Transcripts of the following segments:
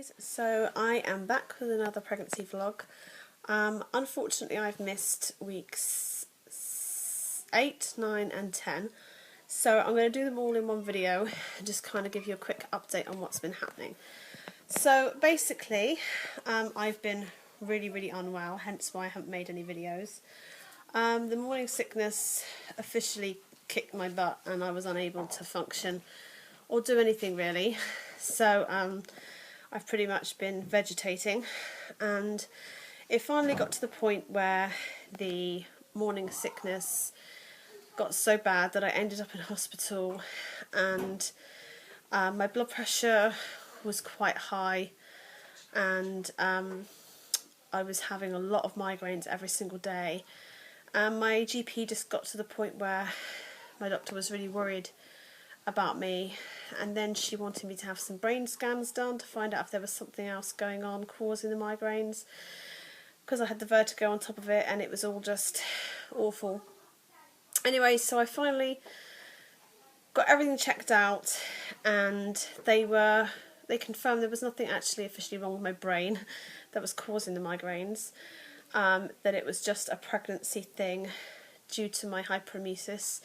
guys, so I am back with another pregnancy vlog. Unfortunately I've missed weeks 8, 9 and 10, so I'm going to do them all in one video and just kind of give you a quick update on what's been happening. So basically I've been really unwell, hence why I haven't made any videos. The morning sickness officially kicked my butt and I was unable to function or do anything really. So I've pretty much been vegetating, and it finally got to the point where the morning sickness got so bad that I ended up in hospital, and my blood pressure was quite high, and I was having a lot of migraines every single day, and my GP just got to the point where my doctor was really worried about me, and then she wanted me to have some brain scans done to find out if there was something else going on causing the migraines, because I had the vertigo on top of it and it was all just awful. Anyway, so I finally got everything checked out, and they confirmed there was nothing actually officially wrong with my brain that was causing the migraines, that it was just a pregnancy thing due to my hyperemesis.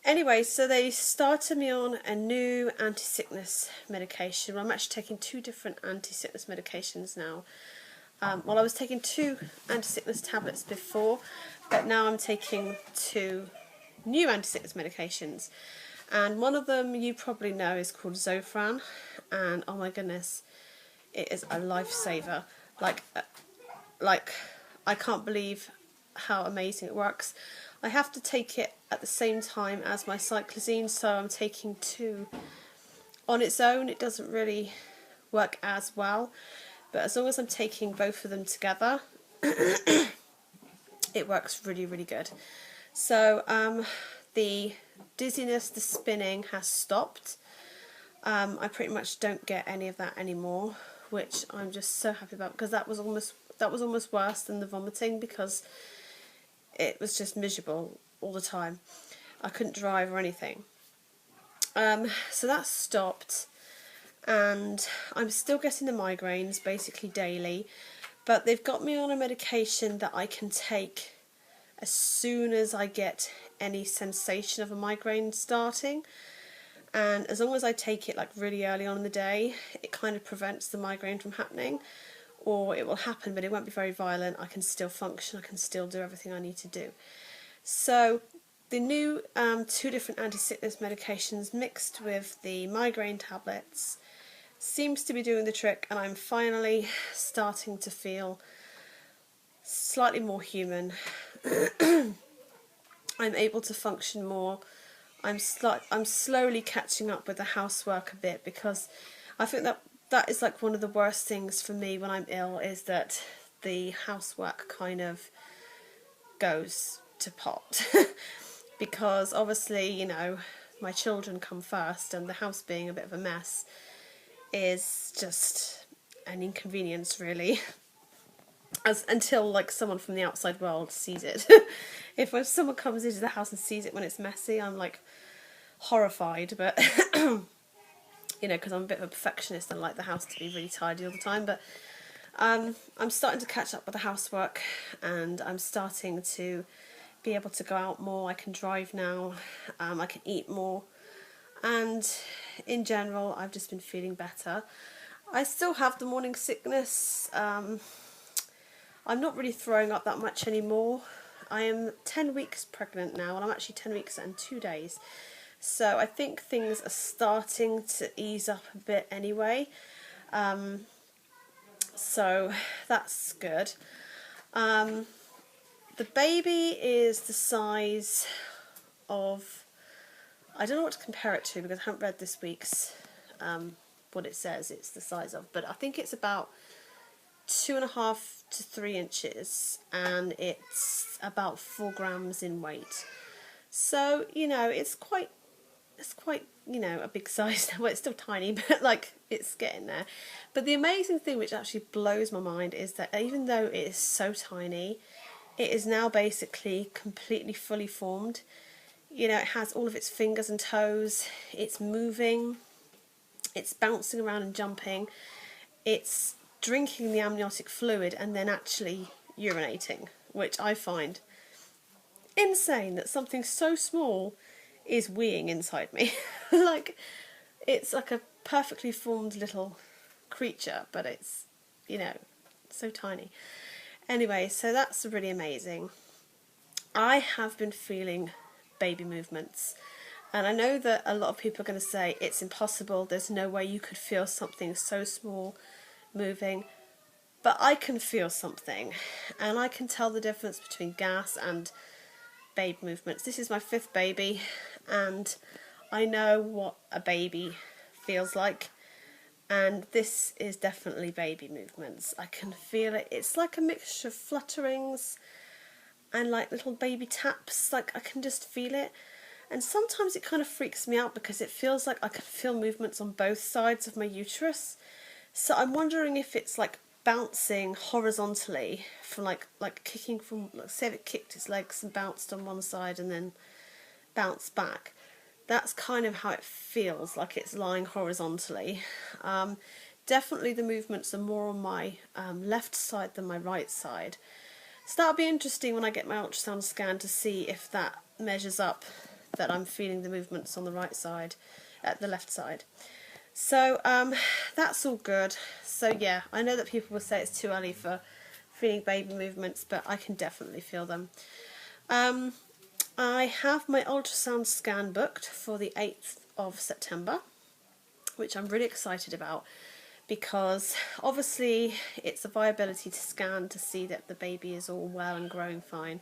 Anyway, so they started me on a new anti-sickness medication. Well, I'm actually taking 2 different anti-sickness medications now. Well, I was taking 2 anti-sickness tablets before, but now I'm taking 2 new anti-sickness medications. And one of them you probably know is called Zofran, and oh my goodness, it is a lifesaver. Like I can't believe how amazing it works. I have to take it at the same time as my cyclizine, so I'm taking 2 on its own. It doesn't really work as well, but as long as I'm taking both of them together, it works really good. So the dizziness, the spinning has stopped. I pretty much don't get any of that anymore, which I'm just so happy about, because that was almost worse than the vomiting, because it was just miserable all the time. I couldn't drive or anything. So that stopped, and I'm still getting the migraines basically daily, but they've got me on a medication that I can take as soon as I get any sensation of a migraine starting, and as long as I take it like really early on in the day, it kind of prevents the migraine from happening. Or it will happen, but it won't be very violent. I can still function, I can still do everything I need to do. So the new 2 different anti-sickness medications mixed with the migraine tablets seems to be doing the trick, and I'm finally starting to feel slightly more human. I'm able to function more. I'm slowly catching up with the housework a bit, because I think that is like one of the worst things for me when I'm ill, is that the housework kind of goes to pot. Because obviously, you know, my children come first, and the house being a bit of a mess is just an inconvenience really, until like someone from the outside world sees it. If someone comes into the house and sees it when it's messy, I'm like horrified, but you know, because I'm a bit of a perfectionist and I like the house to be really tidy all the time. But I'm starting to catch up with the housework, and I'm starting to be able to go out more. I can drive now, I can eat more, and in general I've just been feeling better. I still have the morning sickness. I'm not really throwing up that much anymore. I am 10 weeks pregnant now, and I'm actually 10 weeks and 2 days. So I think things are starting to ease up a bit anyway. So that's good. The baby is the size of, I don't know what to compare it to because I haven't read this week's what it says it's the size of, but I think it's about 2.5 to 3 inches, and it's about 4 grams in weight. So, you know, it's quite, you know, a big size. Well, it's still tiny, but like it's getting there. But the amazing thing, which actually blows my mind, is that even though it is so tiny, it is now basically completely fully formed. You know, it has all of its fingers and toes, it's moving, it's bouncing around and jumping. it's drinking the amniotic fluid and then actually urinating, which I find insane that something so small is weeing inside me. Like, it's like a perfectly formed little creature, but it's, you know, so tiny. Anyway, so that's really amazing. I have been feeling baby movements, and I know that a lot of people are going to say it's impossible, there's no way you could feel something so small moving, but I can feel something, and I can tell the difference between gas and baby movements. This is my 5th baby, and I know what a baby feels like, and this is definitely baby movements. I can feel it. It's like a mixture of flutterings and like little baby taps. Like, I can just feel it, and sometimes it kind of freaks me out because it feels like I can feel movements on both sides of my uterus. So I'm wondering if it's like bouncing horizontally from like kicking from, like, say if it kicked its legs and bounced on one side and then bounced back. That's kind of how it feels, like it's lying horizontally. Definitely the movements are more on my left side than my right side. So that'll be interesting when I get my ultrasound scan to see if that measures up, that I'm feeling the movements on the right side, the left side. So that's all good. So yeah, I know that people will say it's too early for feeling baby movements, but I can definitely feel them. I have my ultrasound scan booked for the 8th of September, which I'm really excited about, because obviously it's a viability to scan to see that the baby is all well and growing fine.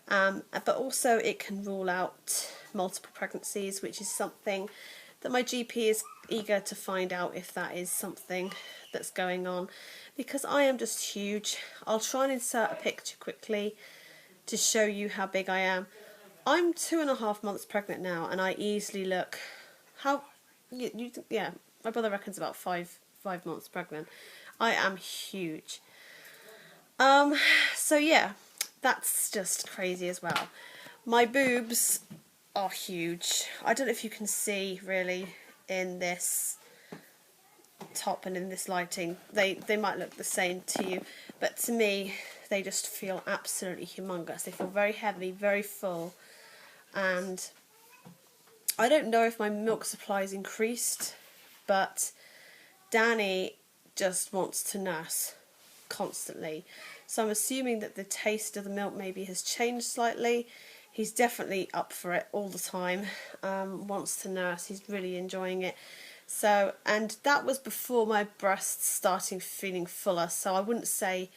But also it can rule out multiple pregnancies, which is something that my GP is eager to find out if that is something that's going on, because I am just huge. I'll try and insert a picture quickly to show you how big I am. I'm 2.5 months pregnant now, and I easily look, yeah, my brother reckons about five months pregnant. I am huge. So yeah, that's just crazy as well. My boobs are huge. I don't know if you can see really in this top and in this lighting. They might look the same to you, but to me they just feel absolutely humongous. They feel very heavy, very full, and I don't know if my milk supply is increased, but Danny just wants to nurse constantly. So I'm assuming that the taste of the milk maybe has changed slightly. He's definitely up for it all the time, wants to nurse, he's really enjoying it. So, and that was before my breasts starting feeling fuller, so I wouldn't say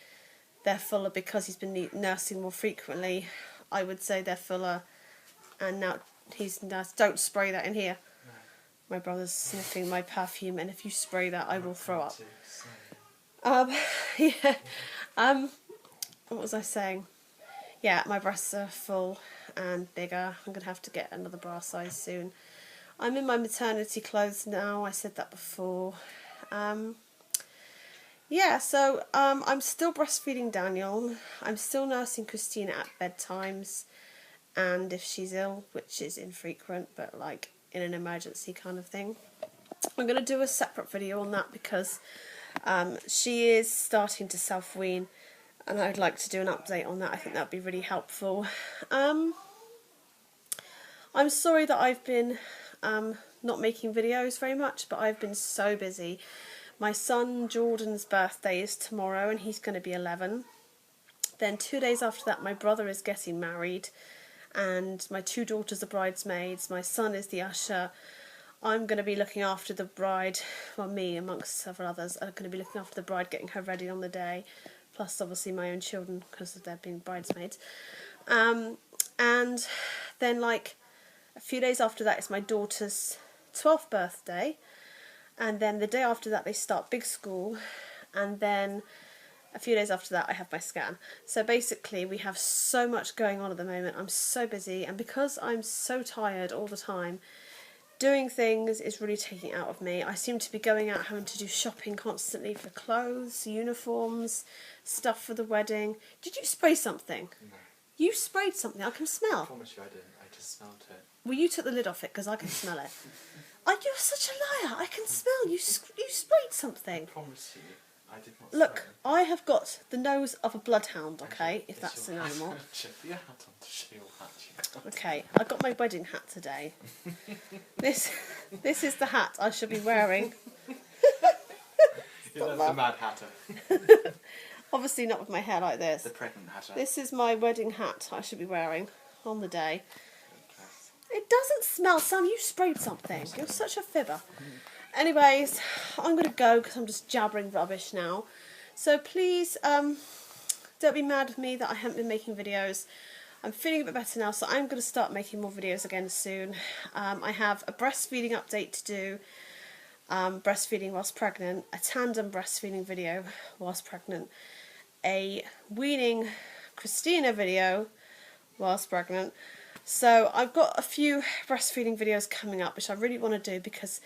they're fuller because he's been nursing more frequently. I would say they're fuller, and now he's nursed. Don't spray that in here. No. My brother's sniffing my perfume, and if you spray that, I will throw up. Yeah. What was I saying? Yeah, my breasts are full and bigger. I'm going to have to get another bra size soon. I'm in my maternity clothes now, I said that before. Yeah, so I'm still breastfeeding Daniel. I'm still nursing Christina at bedtimes, and if she's ill, which is infrequent, but like in an emergency kind of thing. I'm going to do a separate video on that because she is starting to self-wean, and I'd like to do an update on that. I think that would be really helpful. I'm sorry that I've been not making videos very much, but I've been so busy. My son Jordan's birthday is tomorrow, and he's going to be 11. Then 2 days after that, my brother is getting married, and my 2 daughters are bridesmaids. My son is the usher. I'm going to be looking after the bride, well, me amongst several others are going to be looking after the bride, getting her ready on the day, plus obviously my own children because of their being bridesmaids. And then like a few days after that is my daughter's 12th birthday, and then the day after that they start big school, and then a few days after that I have my scan. So basically we have so much going on at the moment. I'm so busy, and because I'm so tired all the time, doing things is really taking it out of me. I seem to be going out having to do shopping constantly for clothes, uniforms, stuff for the wedding. Did you spray something? No. You sprayed something, I can smell. I promise you I didn't, I just smelled it. Well, you took the lid off it because I can smell it. You're such a liar. I can smell. You sprayed something. I promise you, I did not Look, spray. I have got the nose of a bloodhound, okay, if that's an animal. Put your hat on to show your hat, you know. Okay, I got my wedding hat today. This is the hat I should be wearing. Yeah, that's the Mad Hatter. Obviously not with my hair like this. The pregnant Hatter. This is my wedding hat I should be wearing on the day. Okay. It doesn't smell, Sam. You sprayed something. You're such a fibber. Anyways, I'm going to go because I'm just jabbering rubbish now. So please, don't be mad with me that I haven't been making videos. I'm feeling a bit better now, so I'm going to start making more videos again soon. I have a breastfeeding update to do. Breastfeeding whilst pregnant, a tandem breastfeeding video whilst pregnant, a weaning Christina video whilst pregnant. So I've got a few breastfeeding videos coming up which I really want to do because,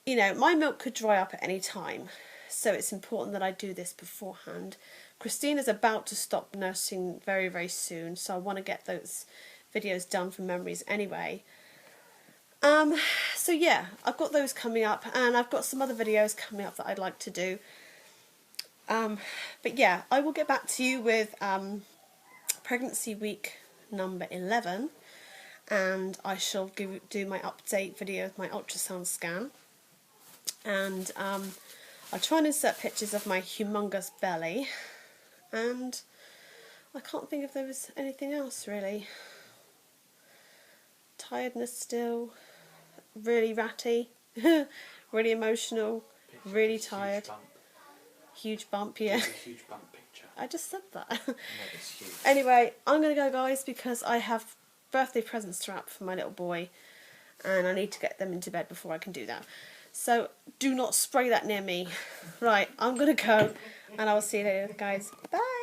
you know, my milk could dry up at any time, so it's important that I do this beforehand. Christina's about to stop nursing very, very soon, so I want to get those videos done from memories anyway. So yeah, I've got those coming up, and I've got some other videos coming up that I'd like to do. But yeah, I will get back to you with pregnancy week number 11, and I shall do my update video of my ultrasound scan, and I'll try and insert pictures of my humongous belly, and I can't think if there was anything else really. Tiredness still, really ratty, really emotional, really tired. Huge bump, yeah. It's a huge bump picture. I just said that. No, it's huge. Anyway, I'm going to go, guys, because I have birthday presents to wrap for my little boy, and I need to get them into bed before I can do that. So do not spray that near me. Right, I'm going to go, and I will see you later, guys. Bye.